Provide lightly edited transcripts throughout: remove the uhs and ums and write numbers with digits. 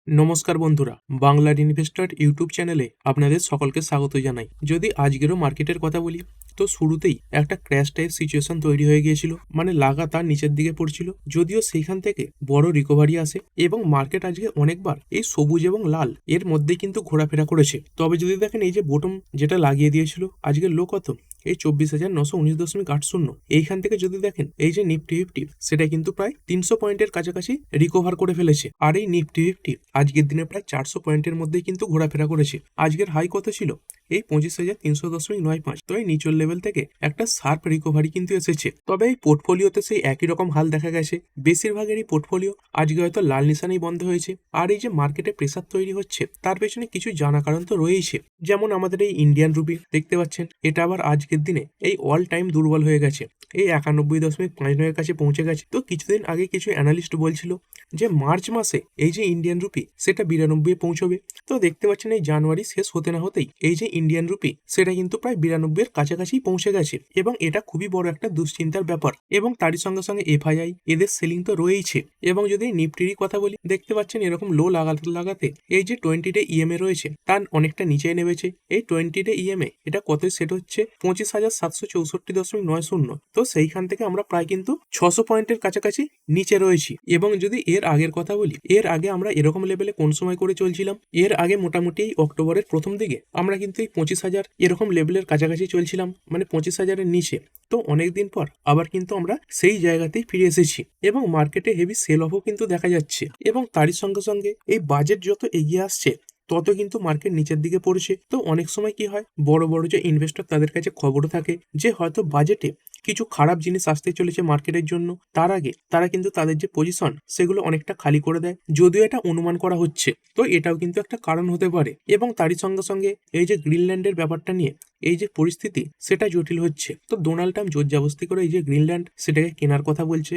নমস্কার বন্ধুরা, বাংলার ইনভেস্টর ইউটিউব চ্যানেলে আপনাদের সকলকে স্বাগত জানাই। যদি আজকেরও মার্কেটের কথা বলি, তো শুরুতেই একটা ক্র্যাশ টাইপ সিচুয়েশন তৈরি হয়ে গিয়েছিল, মানে লাগাতার নিচের দিকে পড়ছিল। যদিও সেইখান থেকে বড় রিকভারি আসে এবং মার্কেট আজকে অনেকবার এই সবুজ এবং লাল এর মধ্যেই কিন্তু ঘোরাফেরা করেছে। তবে যদি দেখেন, এই যে বটম যেটা লাগিয়ে দিয়েছিল, আজকের লো কত? এই 24,919.80। এইখান থেকে যদি দেখেন, এই যে নিফটি ফিফটি, সেটা কিন্তু প্রায় 300 পয়েন্টের কাছাকাছি রিকভার করে ফেলেছে। আর এই নিফটি ফিফটি আজকের দিনে প্রায় 400 পয়েন্টের মধ্যেই কিন্তু ঘোরাফেরা করেছে। আজকের হাই কত ছিল? এই 25,310.95। তো এই নিচের লেভেল থেকে একটা শার্প রিকভারি কিন্তু এসেছে। তবে এই পোর্টফোলিওতে সেই একই রকম হাল দেখা গেছে। বেশিরভাগেরই পোর্টফোলিও আজকে হয়তো লাল নিশানেই বন্ধ হয়েছে। আর এই যে মার্কেটে প্রেসার তৈরি হচ্ছে, তার পেছনে কিছু জানা কারণ তো রয়েছে। যেমন আমাদের এই ইন্ডিয়ান রুপি দেখতে পাচ্ছেন, এটা আবার আজকের দিনে এই অল টাইম দুর্বল হয়ে গেছে। এই 91.59 কাছে পৌঁছে গেছে। তো কিছুদিন আগে কিছু অ্যানালিস্ট বলছিল যে মার্চ মাসে এই যে ইন্ডিয়ান রুপি, সেটা 92 পৌঁছবে। তো দেখতে পাচ্ছেন, এই জানুয়ারি শেষ হতে না হতেই এই যে ইন্ডিয়ান রুপি, সেটা কিন্তু প্রায় 92 কাছাকাছি পৌঁছে গেছে। এবং এটা খুবই বড় একটা দুশ্চিন্তার ব্যাপার। এবং তারই সঙ্গে সঙ্গে এফআইআই এদের সেলিং তো রয়েইছে। এবং যদি নিফটির কথা বলি, দেখতে পাচ্ছেন এরকম লো লাগাতে লাগাতে এই যে 20 ডে ইএমএ রয়েছে, তার অনেকটা নিচে নেমেছে। এই 20 ডে ইএমএ এটা কত সেট হচ্ছে? 25,764.90। তো সেইখান থেকে আমরা প্রায় কিন্তু 600 পয়েন্টের কাছাকাছি নিচে রয়েছি। এবং যদি এর আগের কথা বলি, এর আগে আমরা এরকম লেভেলে কোন সময় করে চলছিলাম? এর আগে মোটামুটি এই অক্টোবরের প্রথম দিকে আমরা কিন্তু এই 25,000 এরকম লেভেলের কাছাকাছি চলছিলাম, মানে 25,000-এর নিচে। তো অনেকদিন পর আবার কিন্তু আমরা সেই জায়গাতেই ফিরে এসেছি এবং মার্কেটে হেভি সেল অফও কিন্তু দেখা যাচ্ছে। এবং তারই সঙ্গে সঙ্গে এই বাজেট যত এগিয়ে আসছে, তত কিন্তু মার্কেট নিচের দিকে পড়ছে। তো অনেক সময় কি হয়, বড় বড় যে ইনভেস্টর, তাদের কাছে খবরও থাকে যে হয়তো বাজেটে কিছু খারাপ জিনিস আসতে চলেছে মার্কেটের জন্য। তার আগে তারা কিন্তু তাদের যে পজিশন, সেগুলো অনেকটা খালি করে দেয়, যদিও এটা অনুমান করা হচ্ছে। তো এটাও কিন্তু একটা কারণ হতে পারে। এবং তারই সঙ্গে সঙ্গে এই যে গ্রিনল্যান্ডের ব্যাপারটা নিয়ে এই যে পরিস্থিতি, সেটা জটিল হচ্ছে। তো ডোনাল্ড ট্রাম্প জোরজবস্তি করে এই যে গ্রিনল্যান্ড, সেটাকে কেনার কথা বলছে।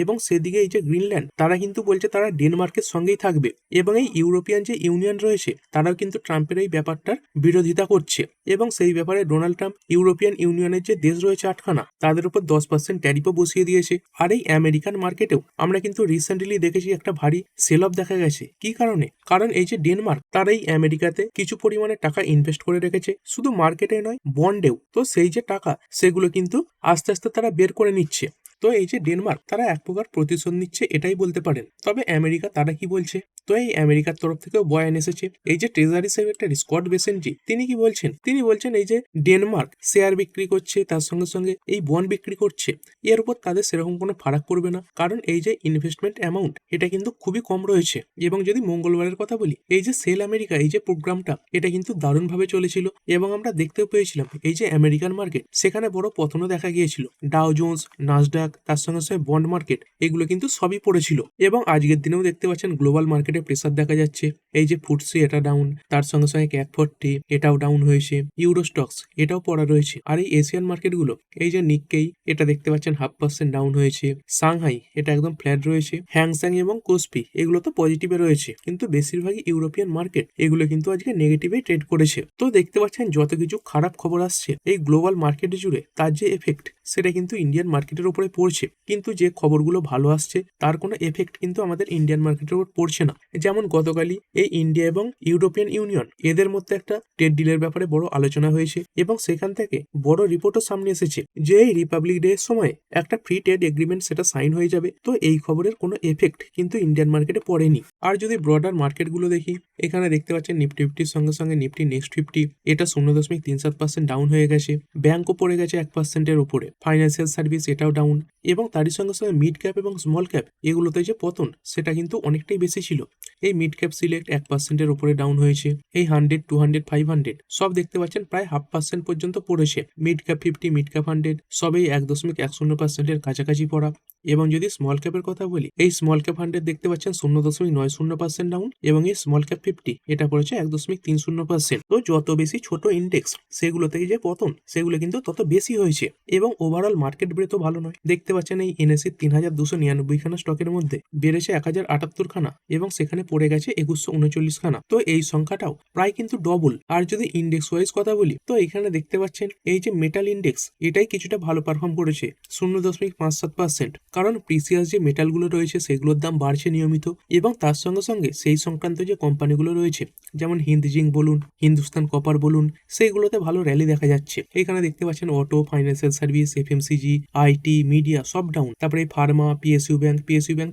এবং সেদিকে এই যে গ্রিনল্যান্ড, তারা কিন্তু বলছে তারা ডেনমার্কের সঙ্গেই থাকবে। এবং এই ইউরোপিয়ান যে ইউনিয়ন রয়েছে, তারাও কিন্তু ট্রাম্পের এই ব্যাপারটার বিরোধিতা করছে। এবং সেই ব্যাপারে ডোনাল্ড ট্রাম্প ইউরোপিয়ান ইউনিয়নের যে দেশ রয়েছে 8খানা, তাদের উপর 10% ট্যারিফও বসিয়ে দিয়েছে। আর এই আমেরিকান মার্কেটেও আমরা কিন্তু রিসেন্টলি দেখেছি একটা ভারী সেল অফ দেখা গেছে। কি কারণে? কারণ এই যে ডেনমার্ক, তারা এই আমেরিকাতে কিছু পরিমাণে টাকা ইনভেস্ট করে রেখেছে, শুধু মার্কেটে নয়, বন্ডেও। তো সেই যে টাকা, সেগুলো কিন্তু আস্তে আস্তে তারা বের করে নিচ্ছে। তো এই যে ডেনমার্ক, তারা এক প্রকার প্রতিশোধ নিচ্ছে, এটাই বলতে পারেন। তবে আমেরিকা তারা কি বলছে? তো এই আমেরিকার তরফ থেকেও বয়ান এসেছে। এই যে ট্রেজারি সেক্রেটারি স্কট বেসেন্টজি, তিনি কি বলছেন? তিনি বলছেন এই যে ডেনমার্ক শেয়ার বিক্রি করছে, তার সঙ্গে সঙ্গে এই বন্ড বিক্রি করছে, এর উপর তাদের সেরকম কোনো ফারাক পড়বে না। কারণ এই যে ইনভেস্টমেন্ট অ্যামাউন্ট, এটা কিন্তু খুবই কম রয়েছে। এবং যদি মঙ্গলবারের কথা বলি, এই যে সেল আমেরিকা, এই যে প্রোগ্রামটা, এটা কিন্তু দারুণভাবে চলেছিল। এবং আমরা দেখতেও পেয়েছিলাম এই যে আমেরিকান মার্কেট, সেখানে বড় পতনও দেখা গিয়েছিল। ডাও জোন্স, নাসডাক, তার সঙ্গে সঙ্গে বন্ড মার্কেট, এগুলো কিন্তু সবই পড়েছিল। এবং আজকের দিনেও দেখতে পাচ্ছেন গ্লোবাল মার্কেটে প্রেসার দেখা যাচ্ছে। এই যে ফুটসি, এটা ডাউন, তার সঙ্গে সঙ্গে ক্যাক 40 এটাও ডাউন হয়েছে, ইউরো স্টক্স এটাও পড়া রয়েছে। আর এই এশিয়ান মার্কেটগুলো, এই যে নিক্কেই, এটা দেখতে পাচ্ছেন 0.5% ডাউন হয়েছে। সাংহাই, এটা একদম ফ্ল্যাট রয়েছে। হ্যাংস্যাং এবং কোসপি, এগুলো তো পজিটিভে রয়েছে। কিন্তু বেশিরভাগই ইউরোপিয়ান মার্কেট, এগুলো কিন্তু আজকে নেগেটিভে ট্রেড করেছে। তো দেখতে পাচ্ছেন যত কিছু খারাপ খবর আসছে এই গ্লোবাল মার্কেট জুড়ে, তার যে এফেক্ট, সেটা কিন্তু ইন্ডিয়ান মার্কেটের উপরে পড়ছে। কিন্তু যে খবরগুলো ভালো আসছে, তার কোনো এফেক্ট কিন্তু আমাদের ইন্ডিয়ান মার্কেটের উপর পড়ছে না। যেমন গতকালই এই ইন্ডিয়া এবং ইউরোপিয়ান ইউনিয়ন, এদের মধ্যে একটা ট্রেড ডিলের ব্যাপারে বড় আলোচনা হয়েছে। এবং সেখান থেকে বড় রিপোর্টও সামনে এসেছে যে এই রিপাবলিক ডে এর সময় একটা ফ্রি ট্রেড এগ্রিমেন্ট, সেটা সাইন হয়ে যাবে। তো এই খবরের কোনো এফেক্ট কিন্তু ইন্ডিয়ান মার্কেটে পড়েনি। আর যদি ব্রডার মার্কেটগুলো দেখি, এখানে দেখতে পাচ্ছেন নিফটি ফিফটির সঙ্গে সঙ্গে নিফটি নেক্সট 50, এটা 0.37% ডাউন হয়ে গেছে। ব্যাংকও পড়ে গেছে 1%-এর উপরে। ফাইন্যান্সিয়াল সার্ভিস, এটাও ডাউন। এবং তারই সঙ্গে সঙ্গে মিড ক্যাপ এবং স্মল ক্যাপ, এগুলোতে যে পতন, সেটা কিন্তু অনেকটাই বেশি ছিল। এই মিড ক্যাপ সিলেক্ট 1%-এর উপরে ডাউন হয়েছে। এই 100, 200, 500 সব দেখতে পাচ্ছেন প্রায় 0.5% পর্যন্ত পড়েছে। মিড ক্যাপ 50, মিড ক্যাপ 100 সবই 1.10%-এর কাছাকাছি পড়া। এবং যদি স্মল ক্যাপের কথা বলি, এই স্মল ক্যাপ 100 দেখতে পাচ্ছেন 0.90% ডাউন। এবং এই স্মল ক্যাপ 50, এটা পড়েছে 1.30%। তো যত বেশি ছোট ইন্ডেক্স, সেগুলো থেকে যে পতন, সেগুলো কিন্তু তত বেশি হয়েছে। এবং ওভারঅল মার্কেট ব্রেথও ভালো নয়। দেখতে পাচ্ছেন এই এনএসসি 3,299 খানা স্টকের মধ্যে বেড়েছে 1,078 খানা, এবং সেখানে পড়ে গেছে 2,139 খানা। তো এই সংখ্যাটাও প্রায় কিন্তু ডবল। আর যদি ইন্ডেক্স ওয়াইজ কথা বলি, তো এখানে দেখতে পাচ্ছেন এই যে মেটাল ইন্ডেক্স, এটাই কিছুটা ভালো পারফর্ম করেছে, 0.57%। কারণ প্রিসিয়াস যে মেটালগুলো রয়েছে সেগুলোর দাম বাড়ছে নিয়মিত, এবং তার সঙ্গে সঙ্গে সেই সংক্রান্ত যে কোম্পানিগুলো রয়েছে যেমন হিন্দ জিঙ্ক বলুন, হিন্দুস্তান কপার বলুন, সেইগুলোতে ভালো র্যালি দেখা যাচ্ছে। এখানে দেখতে পাচ্ছেন auto, financial service, FMCG, IT, media সব ডাউন। তারপরে ফার্মা, পিএসইউ ব্যাংক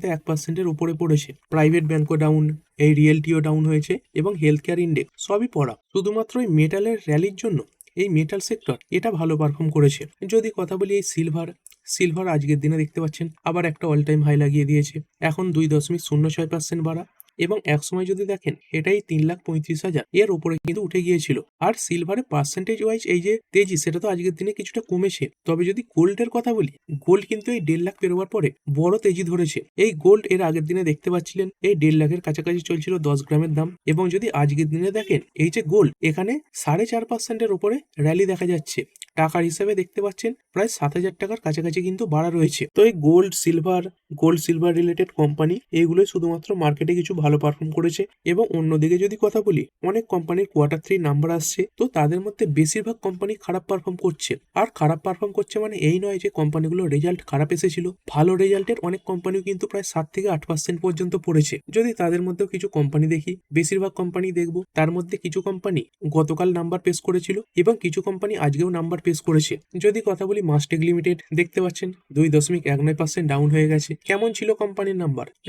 তো 1%-এর উপরে পড়েছে। প্রাইভেট ব্যাংকও ডাউন, এই রিয়েলটিও ডাউন হয়েছে, এবং হেলথ কেয়ার ইন্ডেক্স সবই পড়া। শুধুমাত্র এই মেটালের র্যালির জন্য এই মেটাল সেক্টর এটা ভালো পারফর্ম করেছে। যদি কথা বলি এই সিলভার আজকের দিনে দেখতে পাচ্ছেন আবার একটা অল টাইম হাই লাগিয়ে দিয়েছে, এখন 2.06% বাড়া, এবং একসময় যদি দেখেন এটাই 3,35,000 এর উপরে কিন্তু উঠে গিয়েছিল। আর সিলভারের পার্সেন্টেজ ওয়াইজ এই যে তেজি সেটা তো আজকের দিনে কিছুটা কমেছে। তবে যদি গোল্ডের কথা বলি, গোল্ড কিন্তু এই 1.5 লাখ পেরোবার পরে বড় তেজি ধরেছে। এই গোল্ড এর আগের দিনে দেখতে পাচ্ছিলেন এই 1.5 লাখের কাছাকাছি চলছিল 10 গ্রামের দাম, এবং যদি আজকের দিনে দেখেন এই যে গোল্ড এখানে 4.5%-এর উপরে র্যালি দেখা যাচ্ছে। টাকার হিসেবে দেখতে পাচ্ছেন প্রায় 7,000 টাকার কাছাকাছি কিন্তু বাড়া রয়েছে। তো এই গোল্ড সিলভার রিলেটেড কোম্পানি এইগুলোই শুধুমাত্র মার্কেটে কিছু ভালো পারফর্ম করেছে। এবং অন্যদিকে যদি কথা বলি, অনেক কোম্পানির Q3 নাম্বার আসছে, তো তাদের মধ্যে বেশিরভাগ কোম্পানি খারাপ পারফর্ম করছে। আর খারাপ পারফর্ম করছে মানে এই নয় যে কোম্পানিগুলোর রেজাল্ট খারাপ এসেছিল, ভালো রেজাল্টের অনেক কোম্পানিও কিন্তু প্রায় 7-8% পর্যন্ত পড়েছে। যদি তাদের মধ্যেও কিছু কোম্পানি দেখি, বেশিরভাগ কোম্পানি দেখব তার মধ্যে কিছু কোম্পানি গতকাল নাম্বার পেশ করেছিল এবং কিছু কোম্পানি আজকেও নাম্বার পেশ করেছে। যদি কথা বলি মাস্টেক লিমিটেড, দেখতে পাচ্ছেন 2.19% ডাউন হয়ে গেছে। কেমন ছিল কোম্পানির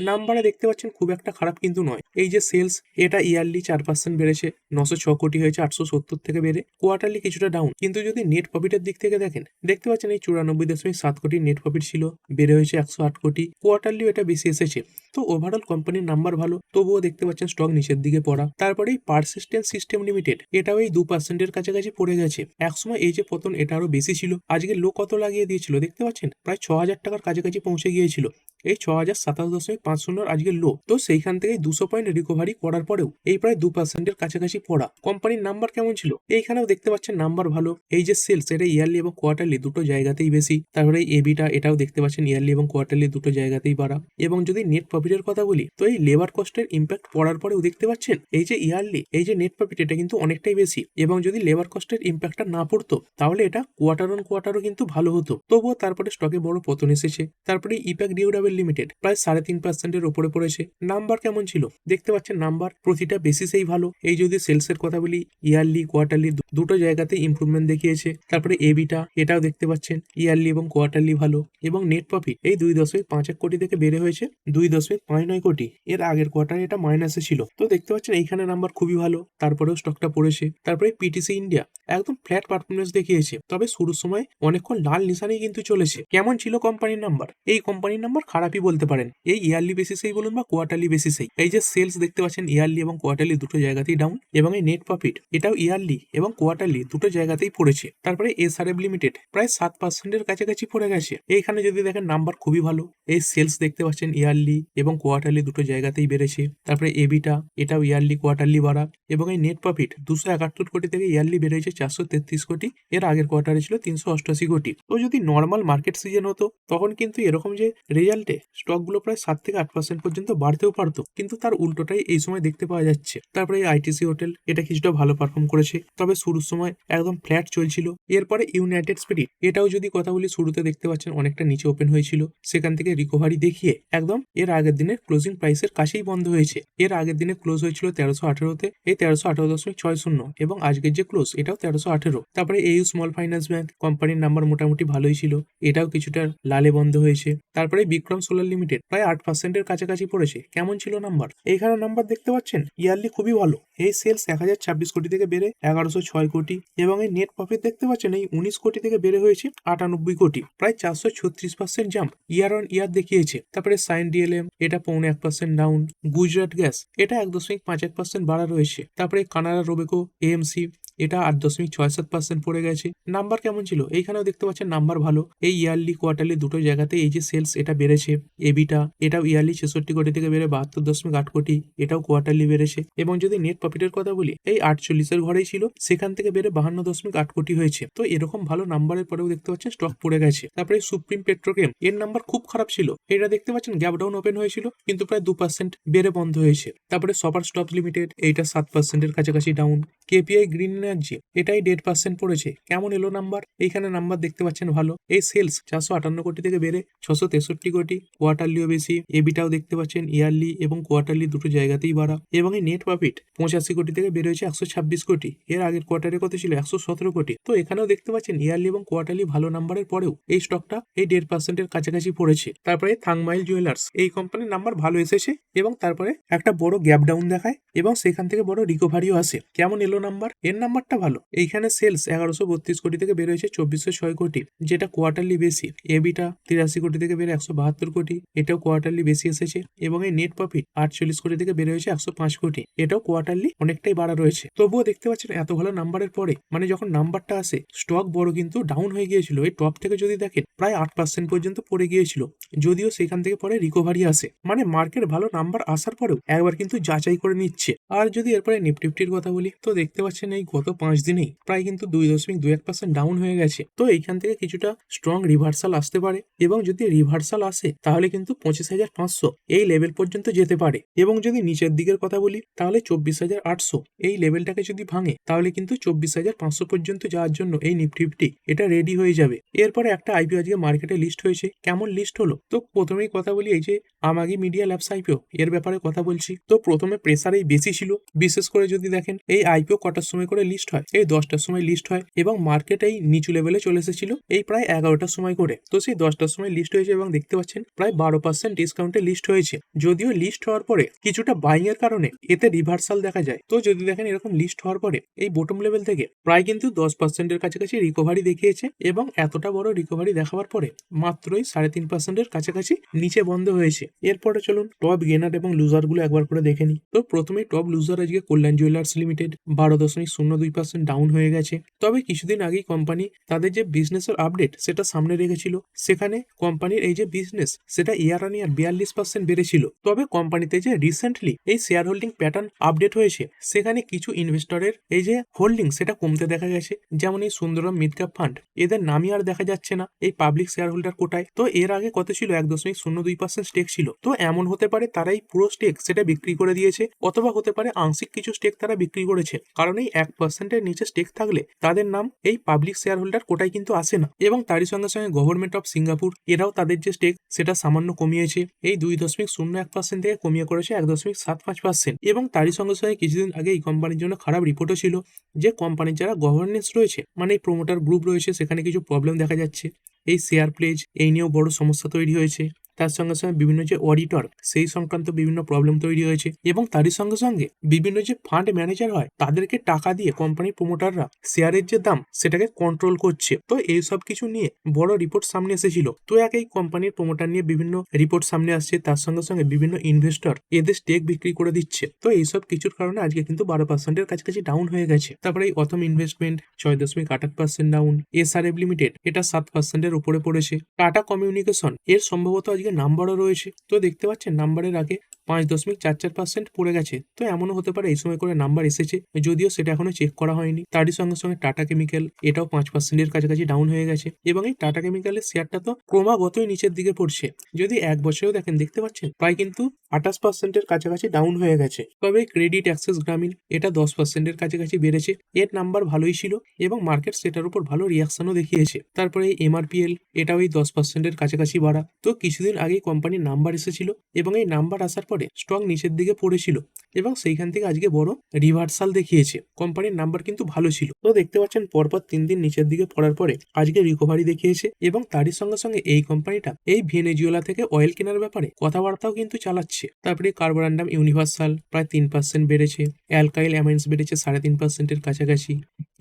নাম্বারে দেখতে পাচ্ছেন খুব একটা খারাপ কিন্তু নয়। এই যে সেলস এটা ইয়ারলি 4% বেড়েছে, 906 কোটি হয়েছে 870 থেকে বেড়ে। কোয়ার্টারলি কিছুটা ডাউন, কিন্তু যদি নেট প্রফিটের দিক থেকে দেখেন দেখতে পাচ্ছেন এই 94.7 কোটি নেট প্রফিট ছিল, বেড়ে হয়েছে 108 কোটি। কোয়ার্টারলি এটা বেশি এসেছে। তো ওভারঅল কোম্পানির নাম্বার ভালো, তবুও দেখতে পাচ্ছেন স্টক নিচের দিকে পড়া। তারপরে এই পারসিস্টেন্ট সিস্টেম লিমিটেড এটাও এই 2%-এর কাছাকাছি পড়ে গেছে। একসময় এই যে পতন এটা আরো বেশি ছিল, আজকে লো কত লাগিয়ে দিয়েছিল দেখতে পাচ্ছেন, প্রায় 6,000 টাকার কাছাকাছি পৌঁছে গিয়েছিল। এই 6,027.50 আজকে লো। তো সেইখান থেকে 200 পয়েন্ট রিকভারি করার পরেও এই প্রায় 2%-এর কাছাকাছি পড়া। কোম্পানির নাম্বার কেমন ছিল এইখানেও দেখতে পাচ্ছেন নাম্বার ভালো। এই যে সেলস এটা ইয়ারলি এবং কোয়ার্টারলি দুটো জায়গাতেই বেশি। তারপরে এই এবিটা এটাও দেখতে পাচ্ছেন ইয়ারলি এবং কোয়ার্টারলি দুটো জায়গাতেই বাড়া। এবং যদি নেট প্রফিটের কথা বলি, তো এই লেবার কস্টের ইম্প্যাক্ট পড়ার পরেও দেখতে পাচ্ছেন এই যে ইয়ারলি এই যে নেট প্রফিট এটা কিন্তু অনেকটাই বেশি। এবং যদি লেবার কস্টের ইম্প্যাক্টটা না পড়তো তাহলে এটা কোয়ার্টার অন কোয়ার্টারও কিন্তু ভালো হতো। তবুও তারপরে স্টকে বড় পতন এসেছে। তারপরে ইপ্যাক ডিউরেবল লিমিটেড প্রায় 3.5%-এর উপরে পড়েছে। নাম্বার কেমন ছিল দেখতে পাচ্ছেন, নাম্বার প্রতিটা বেসিসেই ভালো। এই যদি সেলসের কথা বলি, ইয়ারলি কোয়ার্টারলি দুটো জায়গাতে ইমপ্রুভমেন্ট দেখিয়েছে। তারপরে এবিটা এটাও দেখতে পাচ্ছেন ইয়ারলি এবং কোয়ার্টারলি ভালো। এবং নেট প্রফিট এই 2.51 কোটি থেকে বেড়ে হয়েছে 2.59 কোটি। এর আগের কোয়ার্টারে এটা মাইনাসে ছিল। তো দেখতে পাচ্ছেন এইখানে নাম্বার খুবই ভালো, তারপরেও স্টকটা পড়েছে। তারপরে পিটিসি ইন্ডিয়া একদম ফ্ল্যাট পারফরমেন্স দেখিয়েছে, তবে শুরুর সময় অনেকক্ষণ লাল নিশানেই কিন্তু চলেছে। কেমন ছিল কোম্পানির নাম্বার? এই কোম্পানির নাম্বার খারাপই বলতে পারেন, এই ইয়ারলি বেসিসেই বলুন বা কোয়ার্টারলি বেসিসেই। এই যে সেলস দেখতে পাচ্ছেন ইয়ারলি এবং কোয়ার্টারলি দুটো জায়গাতেই ডাউন, এবং এই নেট প্রফিট এটাও ইয়ারলি এবং কোয়ার্টারলি দুটো জায়গাতেই পড়েছে। তারপরে এসআরএফ লিমিটেড প্রায় 7%-এর কাছাকাছি পড়ে গেছে। এইখানে যদি দেখেন নাম্বার খুবই ভালো। এই সেলস দেখতে পাচ্ছেন ইয়ারলি এবং কোয়ার্টারলি দুটো জায়গাতেই বেড়েছে। তারপরে এবিটা এটাও ইয়ারলি কোয়ার্টারলি বাড়া, এবং এই নেট প্রফিট 271 কোটি থেকে ইয়ারলি বেড়েছে 433 কোটি। এর আগের কোয়ার্টারে ছিল 388 কোটি। তো যদি নর্মাল মার্কেট সিজন হতো তখন কিন্তু এরকম যে রেজাল্টে স্টকগুলো প্রায় 7-8% পর্যন্ত বাড়তেও পারতো, কিন্তু তার উল্টোটাই এই সময় দেখতে পাওয়া যাচ্ছে। তারপরে এই আইটিসি হোটেল এটা কিছুটা ভালো পারফর্ম করেছে, তবে শুরুর সময় একদম ফ্ল্যাট চলছিল। এরপরে ইউনাইটেড স্পিরিট এটাও যদি কথা বলি, শুরুতে দেখতে পাচ্ছেন অনেকটা নিচে ওপেন হয়েছিল, সেখান থেকে রিকভারি দেখিয়ে একদম এর আগের দিনের ক্লোজিং প্রাইসের কাছেই বন্ধ হয়েছে। এর আগের দিনে ক্লোজ হয়েছিল 1318-তে, এই 1318.60, এবং আজকের যে ক্লোজ এটাও 1318। তারপরে এই স্মল ফাইন্যান্স ব্যাংক কোম্পানির নাম্বার মোটামুটি ভালোই ছিল, এটাও কিছুটা লালে বন্ধ হয়েছে। তারপরে বিক্রম সোলার লিমিটেড প্রায় 8%-এর কাছাকাছি পড়েছে। কেমন ছিল নাম্বার? এইখানে নাম্বার দেখতে পাচ্ছেন ইয়ারলি খুবই ভালো। এই সেলস 1026 কোটি থেকে বেড়ে 1106 কোটি, এবং এই নেট প্রফিট দেখতে পাচ্ছেন এই 19 কোটি থেকে বেড়ে হয়েছে 98 কোটি, প্রায় 436% জাম্প ইয়ার অন ইয়ার দেখিয়েছে। তারপরে সাইন ডিএলএম এটা 0.1% ডাউন। গুজরাট গ্যাস এটা 1.51% বাড়া রয়েছে। তারপরে কানাডা রোবেকো এএমসি এটা 8.67% পড়ে গেছে। নাম্বার কেমন ছিল? এইখানেও দেখতে পাচ্ছেন নাম্বার ভালো। এই ইয়ারলি কোয়ার্টারলি দুটো জায়গাতে এই যে সেলস এটা বেড়েছে। এবিটা এটাও ইয়ারলি 66 কোটি থেকে বেড়ে 72.8 কোটি, এটাও কোয়ার্টারলি বেড়েছে। এবং যদি নেট প্রফিটের কথা বলি, এই 48-এর ঘরেই ছিল, সেখান থেকে বেড়ে 52.8 কোটি হয়েছে। তো এরকম ভালো নাম্বারের পরেও দেখতে পাচ্ছেন স্টক পড়ে গেছে। তারপরে সুপ্রিম পেট্রোকেম এর নাম্বার খুব খারাপ ছিল, এটা দেখতে পাচ্ছেন গ্যাপ ডাউন ওপেন হয়েছিল কিন্তু প্রায় 2% বেড়ে বন্ধ হয়েছে। তারপরে সুপার স্টপ লিমিটেড এইটা 7%-এর কাছাকাছি ডাউন। কেপিআই গ্রিন এনার্জি এটাই 1.5% পড়েছে। কেমন এলো নাম্বার? এইখানে নাম্বার দেখতে পাচ্ছেন ভালো। এই সেলস 458 কোটি থেকে বেড়ে 663 কোটি, কোয়ার্টারলিও বেশি। এবিটাও দেখতে পাচ্ছেন ইয়ারলি এবং কোয়ার্টারলি দুটো জায়গাতেই বাড়া। এবং এই নেট প্রফিট 85 কোটি থেকে বেড়ে হয়েছে 126 কোটি। এর আগের কোয়ার্টারে কত ছিল? 117 কোটি। তো এখানেও দেখতে পাচ্ছেন ইয়ারলি এবং কোয়ার্টারলি ভালো নাম্বারের পরেও এই স্টকটা এই 1.5% কাছাকাছি পড়েছে। তারপরে থাংমাইল জুয়েলার্স, এই কোম্পানির নাম্বার ভালো এসেছে এবং তারপরে একটা বড় গ্যাপ ডাউন দেখায় এবং সেখান থেকে বড় রিকভারিও আসে। কেমন এলো নাম্বার? এর নাম্বারটা ভালো। এইখানে সেলস 1132 কোটি থেকে বের হয়েছে 2406 কোটি, যেটা কোয়ার্টারলি বেশি। এবিটা 83 কোটি থেকে বেড়ে 172 কোটি, এটাও কোয়ার্টারলি বেশি এসেছে। এবং এই নেট প্রফিট 48 কোটি থেকে বের হয়েছে 105 কোটি, এটাও কোয়ার্টারলি অনেকটাই বাড়া রয়েছে। তবুও দেখতে পাচ্ছেন এত ভালো নাম্বারের পরে মানে যখন নাম্বারটা আসে স্টক বড় কিন্তু ডাউন হয়ে গিয়েছিল। এই টপ থেকে যদি দেখেন প্রায় 8% পর্যন্ত পড়ে গিয়েছিল, যদিও সেখান থেকে পরে রিকভারি আসে। মানে মার্কেট ভালো নাম্বার আসার পরেও একবার কিন্তু যাচাই করে নিচ্ছে। আর যদি এরপরে নিফটির কথা বলি তো দেখতে পাচ্ছেন এই গত 5 দিনেই প্রায় কিন্তু 2.21% ডাউন হয়ে গেছে। তো এইখান থেকে কিছুটা স্ট্রং রিভার্সাল আসতে পারে এবং যদি রিভার্সাল আসে তাহলে কিন্তু 25,500 এই লেভেল পর্যন্ত যেতে পারে। এবং যদি নিচের দিকের কথা বলি তাহলে 24,800 এই লেভেলটাকে যদি ভাঙে তাহলে কিন্তু 24,500 পর্যন্ত যাওয়ার জন্য এই নিফটি এটা রেডি হয়ে যাবে। এরপরে একটা আইপিও আজকে মার্কেটে লিস্ট হয়েছে। কেমন লিস্ট হলো? তো প্রথমেই কথা বলি এই যে আমাগি মিডিয়া ল্যাবস আইপিও এর ব্যাপারে কথা বলছি। তো প্রথমে প্রেসারেই বেশি ছিল, বিশেষ করে যদি দেখেন এই আইপিও কটার সময় করে লিস্ট হয়? এই 10টার সময় লিস্ট হয় এবং মার্কেট এই নিচু লেভেলে চলে এসেছিল এই প্রায় 11টার সময় করে। তো সেই 10টার সময় লিস্ট হয়েছে এবং দেখতে পাচ্ছেন প্রায় 12% ডিসকাউন্টে লিস্ট হয়েছে। যদিও লিস্ট হওয়ার পরে কিছুটা বাইং এর কারণে এতে রিভার্সাল দেখা যায়। তো যদি দেখেন এরকম লিস্ট হওয়ার পরে এই বটম লেভেল থেকে প্রায় কিন্তু 10% কাছাকাছি রিকভারি দেখিয়েছে এবং এতটা বড় রিকভারি দেখাবার পরে মাত্রই 3.5% কাছাকাছি নিচে বন্ধ হয়েছে। এরপরে চলুন টপ গেনার এবং লুজার গুলো একবার করে দেখে নিই। তো প্রথমে টপ লুজার আজকে কল্যাণ জুয়েলার্স লিমিটেড 12.02% ডাউন হয়ে গেছে। তবে কিছুদিন আগেই কোম্পানি তাদের যে বিজনেসের আপডেট সেটা সামনে রেখেছিল, সেখানে কোম্পানির এই যে বিজনেস সেটা ইয়ার অন ইয়ার 42% বেড়েছিল। তবে কোম্পানিতে যে রিসেন্টলি এই শেয়ার হোল্ডিং প্যাটার্ন আপডেট হয়েছে সেখানে কিছু ইনভেস্টরের এই যে হোল্ডিং সেটা কমতে দেখা গেছে। যেমন এই সুন্দরম মিড ক্যাপ ফান্ড, এদের নামই আর দেখা যাচ্ছে না এই পাবলিক শেয়ার হোল্ডার কোটায়। তো এর আগে কত ছিল? 1.02% স্টেক ছিল। তো এমন হতে পারে তারাই পুরো স্টেক সেটা বিক্রি করে দিয়েছে, অথবা হতে পারে আংশিক কিছু স্টেক তারা বিক্রি করেছে। কারণ এই 1%-এর নিচে স্টেক থাকলে তাদের নাম এই পাবলিক শেয়ার হোল্ডার কোটায় কিন্তু আসে না। এবং তারই সঙ্গে সঙ্গে গভর্নমেন্ট অফ সিঙ্গাপুর এরাও তাদের যে স্টেক সেটা সামান্য কমিয়েছে, এই 2.01% থেকে কমিয়ে করেছে 1.75%। এবং তারই সঙ্গে সঙ্গে কিছুদিন আগে এই কোম্পানির জন্য খারাপ রিপোর্টও ছিল যে কোম্পানির যারা গভর্নেন্স রয়েছে মানে এই প্রমোটার গ্রুপ রয়েছে সেখানে কিছু প্রবলেম দেখা যাচ্ছে। এই শেয়ার প্লেজ এই নিয়েও বড় সমস্যা তৈরি হয়েছে। তার সঙ্গে সঙ্গে বিভিন্ন যে অডিটর সেই সংক্রান্ত বিভিন্ন প্রবলেম তৈরি হয়েছে। এবং তারই সঙ্গে সঙ্গে বিভিন্ন যে ফান্ড ম্যানেজার হয় তাদেরকে টাকা দিয়ে কোম্পানির প্রমোটাররা শেয়ারের যে দাম সেটাকে কন্ট্রোল করছে। তো এই সব কিছু নিয়ে বড় রিপোর্ট সামনে এসেছিল। তো এই কোম্পানির প্রমোটার নিয়ে বিভিন্ন রিপোর্ট সামনে আসছে, তার সঙ্গে সঙ্গে বিভিন্ন ইনভেস্টর এদের স্টেক বিক্রি করে দিচ্ছে। তো এইসব কিছুর কারণে আজকে কিন্তু 12%-এর কাছাকাছি ডাউন হয়ে গেছে। তারপরে এই autumn investment 6.88% down. SRF limited এটা 7%-এর উপরে পড়েছে। টাটা কমিউনিকেশন এর সম্ভবত আজকে নাম্বারও রয়েছে। তো দেখতে পাচ্ছেন নাম্বারের আগে 5.44% পড়ে গেছে। তো এমনও হতে পারে এই সময় করে নাম্বার এসেছে, যদিও সেটা এখনো চেক করা হয়নি। তারই সঙ্গে সঙ্গে টাটা কেমিক্যাল এটাও 5%-এর কাছাকাছি ডাউন হয়ে গেছে। এবং এই টাটা কেমিক্যালের শেয়ারটা তো ক্রমাগতই নিচের দিকে পড়ছে। যদি এক বছরেও দেখেন দেখতে পাচ্ছেন প্রায় কিন্তু 28%-এর কাছাকাছি ডাউন হয়ে গেছে। তবে ক্রেডিট অ্যাক্সেস গ্রামীণ এটা 10%-এর কাছাকাছি বেড়েছে। এর নাম্বার ভালোই ছিল এবং মার্কেট সেটার উপর ভালো রিয়াকশনও দেখিয়েছে। তারপরে এমআরপিএল এটাও এই 10%-এর কাছাকাছি বাড়া। তো কিছুদিন আগেই কোম্পানির নাম্বার এসেছিল এবং এই নাম্বার আসার পরে স্টক নিচের দিকে পড়েছিল এবং সেইখান থেকে আজকে বড় রিভার্সাল দেখিয়েছে। কোম্পানির নাম্বার কিন্তু ভালো ছিল। তো দেখতে পাচ্ছেন পরপর 3 দিন নিচের দিকে পড়ার পরে আজকে রিকভারি দেখিয়েছে। এবং তারই সঙ্গে সঙ্গে এই কোম্পানিটা এই ভেনেজুয়েলা থেকে অয়েল কেনার ব্যাপারে কথাবার্তাও কিন্তু চালাচ্ছে। তারপরে কার্বোরান্ডাম ইউনিভার্সাল প্রায় 3% বেড়েছে। অ্যালকাইল অ্যামাইন্স বেড়েছে 3.5%-এর কাছাকাছি।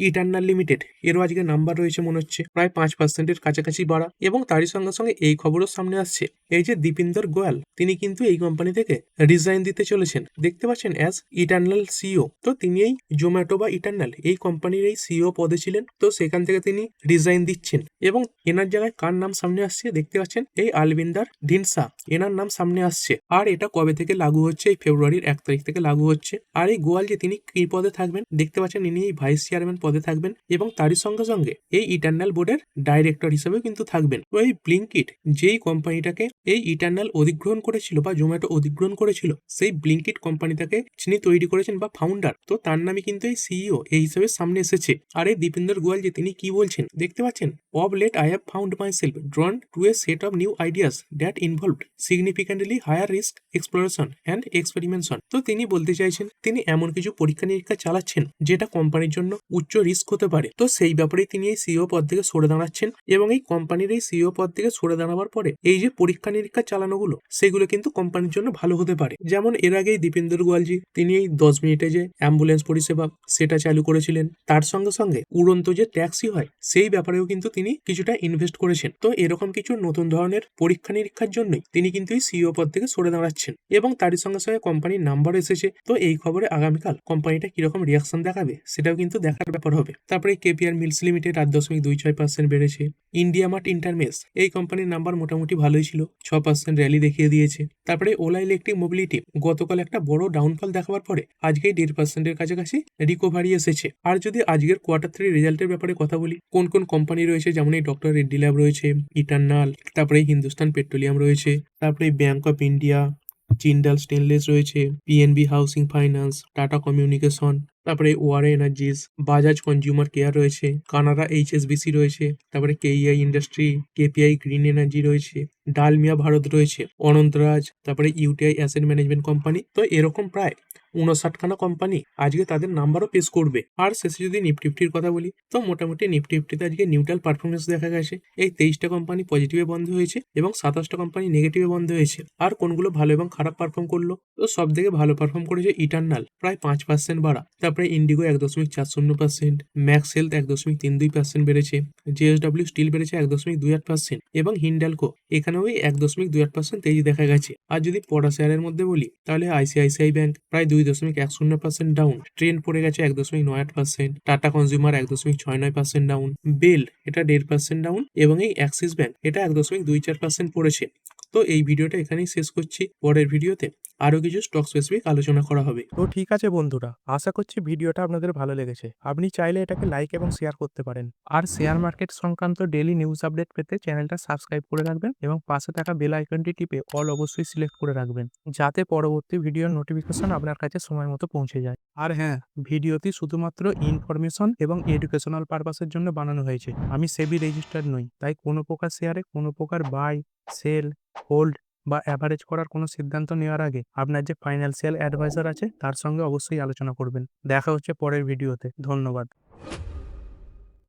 ইটার্নাল লিমিটেড এরও আজকে নাম্বার রয়েছে মনে হচ্ছে প্রায় 5%-এর কাছাকাছি বাড়া। এবং তারই সঙ্গে সঙ্গে এই খবরও সামনে আসছে এই যে দীপিন্দর গোয়াল তিনি কিন্তু এই কোম্পানি থেকে রিজাইন দিতে চলেছেন। দেখতে পাচ্ছেন অ্যাজ ইটার্নাল সিইও। তো তিনি এই জোম্যাটো বা ইটার্নাল এই কোম্পানির এই সিইও পদে ছিলেন। তো সেখান থেকে তিনি রিজাইন দিচ্ছেন এবং এনার জায়গায় কার নাম সামনে আসছে দেখতে পাচ্ছেন এই আলবিন্দার ধিনসা এনার নাম সামনে আসছে। আর এটা কবে থেকে লাগু হচ্ছে? এই ফেব্রুয়ারির 1 তারিখ থেকে লাগু হচ্ছে। আর এই গোয়াল যে তিনি কি পদে থাকবেন দেখতে পাচ্ছেন ইনি এই ভাইস চেয়ারম্যান পদে থাকবেন এবং তারই সঙ্গে সঙ্গে এই ইটার্নাল বোর্ডের ডাইরেক্টর হিসেবেও কিন্তু থাকবেন। তো এই ব্লিঙ্কিট যেই কোম্পানিটাকে এই ইটার্নাল অধিগ্রহণ করেছিল বা জোম্যাটো অধিগ্রহণ করেছিল সেই ব্লিঙ্কিট কোম্পানিটাকে কোম্পানিটাকে যিনি তৈরি করেছেন বা ফাউন্ডার, তো তার নামে কিন্তু এই সিইও এই হিসেবে সামনে এসেছে। আর এই দীপেন্দর গোয়াল যে তিনি কি বলছেন দেখতে পাচ্ছেন, of late I have found myself drawn to a set of new ideas that involved significantly higher risk exploration and experimentation. তো তিনি বলতে চাইছেন তিনি এমন কিছু পরীক্ষা নিরীক্ষা চালাচ্ছেন যেটা কোম্পানির জন্য উচ্চ রিস্ক হতে পারে। তো সেই ব্যাপারেই তিনি এই সিইও পদ থেকে সরে দাঁড়াচ্ছেন এবং এই কোম্পানির এই সিইও পদ থেকে সরে দাঁড়াবার পরে এই যে পরীক্ষা নিরীক্ষা চালানোগুলো সেগুলো কিন্তু কোম্পানির জন্য ভালো হতে পারে। যেমন এর আগেই দীপেন্দর গোয়ালজি তিনি এই 10 মিনিটে যে অ্যাম্বুলেন্স পরিষেবা সেটা চালু করেছিলেন, তার সঙ্গে সঙ্গে উড়ন্ত যে ট্যাক্সি হয় সেই ব্যাপারেও কিন্তু তিনি কিছুটা ইনভেস্ট করেছেন। তো এরকম কিছু নতুন ধরনের পরীক্ষা নিরীক্ষার জন্যই তিনি কিন্তু এই সিইও পদ থেকে সরে দাঁড়াচ্ছেন এবং তারই সঙ্গে সঙ্গে কোম্পানির নাম্বার এসেছে। তো এই খবরে আগামীকাল কোম্পানিটা কিরকম রিয়াকশন দেখাবে সেটাও কিন্তু দেখার ব্যাপার হবে। তারপরে কেপিআর মিলস লিমিটেড 8.26% বেড়েছে। ইন্ডিয়া মার্ট ইন্টারমেস এই কোম্পানির নাম্বার মোটামুটি ভালোই ছিল, 6% র্যালি দেখিয়ে দিয়েছে। তারপরে ওলা ইলেকট্রিক মোবিলিটি গতকাল একটা বড় ডাউনফল দেখাবার পরে আজকে 1.5%-এর কাছাকাছি রিকভারি এসেছে। আর যদি আজকের Q3 রেজাল্টের ব্যাপারে কথা বলি, কোন কোন কোম্পানি রয়েছে যেমন এই ডক্টর রেড্ডি ল্যাব রয়েছে, ইটার্নাল, তারপরে হিন্দুস্তান পেট্রোলিয়াম রয়েছে, তারপরে bank of India, Jindal stainless রয়েছে, PNB housing finance, Tata communication, তারপরে Waaree energies, Bajaj consumer care রয়েছে, কানাডা এইচএসবিসি রয়েছে, তারপরে KEI industry, KPI green energy রয়েছে, ডালমিয়া ভারত রয়েছে, অনন্তরাজ, তারপরে ইউটিআই অ্যাসেট ম্যানেজমেন্ট কোম্পানি। তো এরকম প্রায় 59খানা কোম্পানি আজকে তাদের নাম্বারও পেশ করবে। আর শেষে যদি নিফটি ফিফটির কথা বলি, তো মোটামুটি নিফটি ফিফটিতে আজকে নিউট্রাল পারফরমেন্স দেখা গেছে। এই 23টা কোম্পানি পজিটিভে বন্ধ হয়েছে এবং 27টা কোম্পানি নেগেটিভে বন্ধ হয়েছে। আর কোনগুলো ভালো এবং খারাপ পারফর্ম করলো, তো সব থেকে ভালো পারফর্ম করেছে ইটার্নাল, প্রায় 5% বাড়া। তারপরে ইন্ডিগো 1.40%, ম্যাক্স হেলথ 1.32% বেড়েছে, জেএসডব্লিউ স্টিল বেড়েছে 1.28% এবং হিন্ডালকো এখানেও 1.28% তেজি দেখা গেছে। আর যদি পড়া শেয়ারের মধ্যে বলি তাহলে আইসিআইসিআই ব্যাংক প্রায় 2.10% ডাউন, ট্রেন পড়ে গেছে 1.98%, টাটা কনজিউমার 1.69% ডাউন, বেল এটা 1.5% ডাউন এবং এই অ্যাক্সিস ব্যাংক এটা 1.24% পড়েছে। তো এই ভিডিওটা এখানেই শেষ করছি, পরের ভিডিওতে আরো কিছু স্টক স্পেসিফিক আলোচনা করা হবে। তো ঠিক আছে বন্ধুরা, আশা করছি ভিডিওটা আপনাদের ভালো লেগেছে। আপনি চাইলে এটাকে লাইক এবং শেয়ার করতে পারেন। আর শেয়ার মার্কেট সংক্রান্ত ডেইলি নিউজ আপডেট পেতে চ্যানেলটা সাবস্ক্রাইব করে রাখবেন এবং পাশে থাকা বেল আইকনটি টিপে অল অবশ্যই সিলেক্ট করে রাখবেন, যাতে পরবর্তী ভিডিওর নোটিফিকেশন আপনার কাছে সময় মতো পৌঁছে যায়। আর হ্যাঁ, ভিডিওটি শুধুমাত্র ইনফরমেশন এবং এডুকেশনাল পারপাসের জন্য বানানো হয়েছে। আমি সেবি রেজিস্টার্ড নই, তাই কোনো প্রকার শেয়ারে কোনো প্রকার বাই, সেল, হোল্ড বা অ্যাভারেজ করার কোনো সিদ্ধান্ত নেওয়ার আগে আপনার যে ফাইন্যান্সিয়াল অ্যাডভাইজার আছে তার সঙ্গে অবশ্যই আলোচনা করবেন। দেখা হচ্ছে পরের ভিডিওতে। ধন্যবাদ।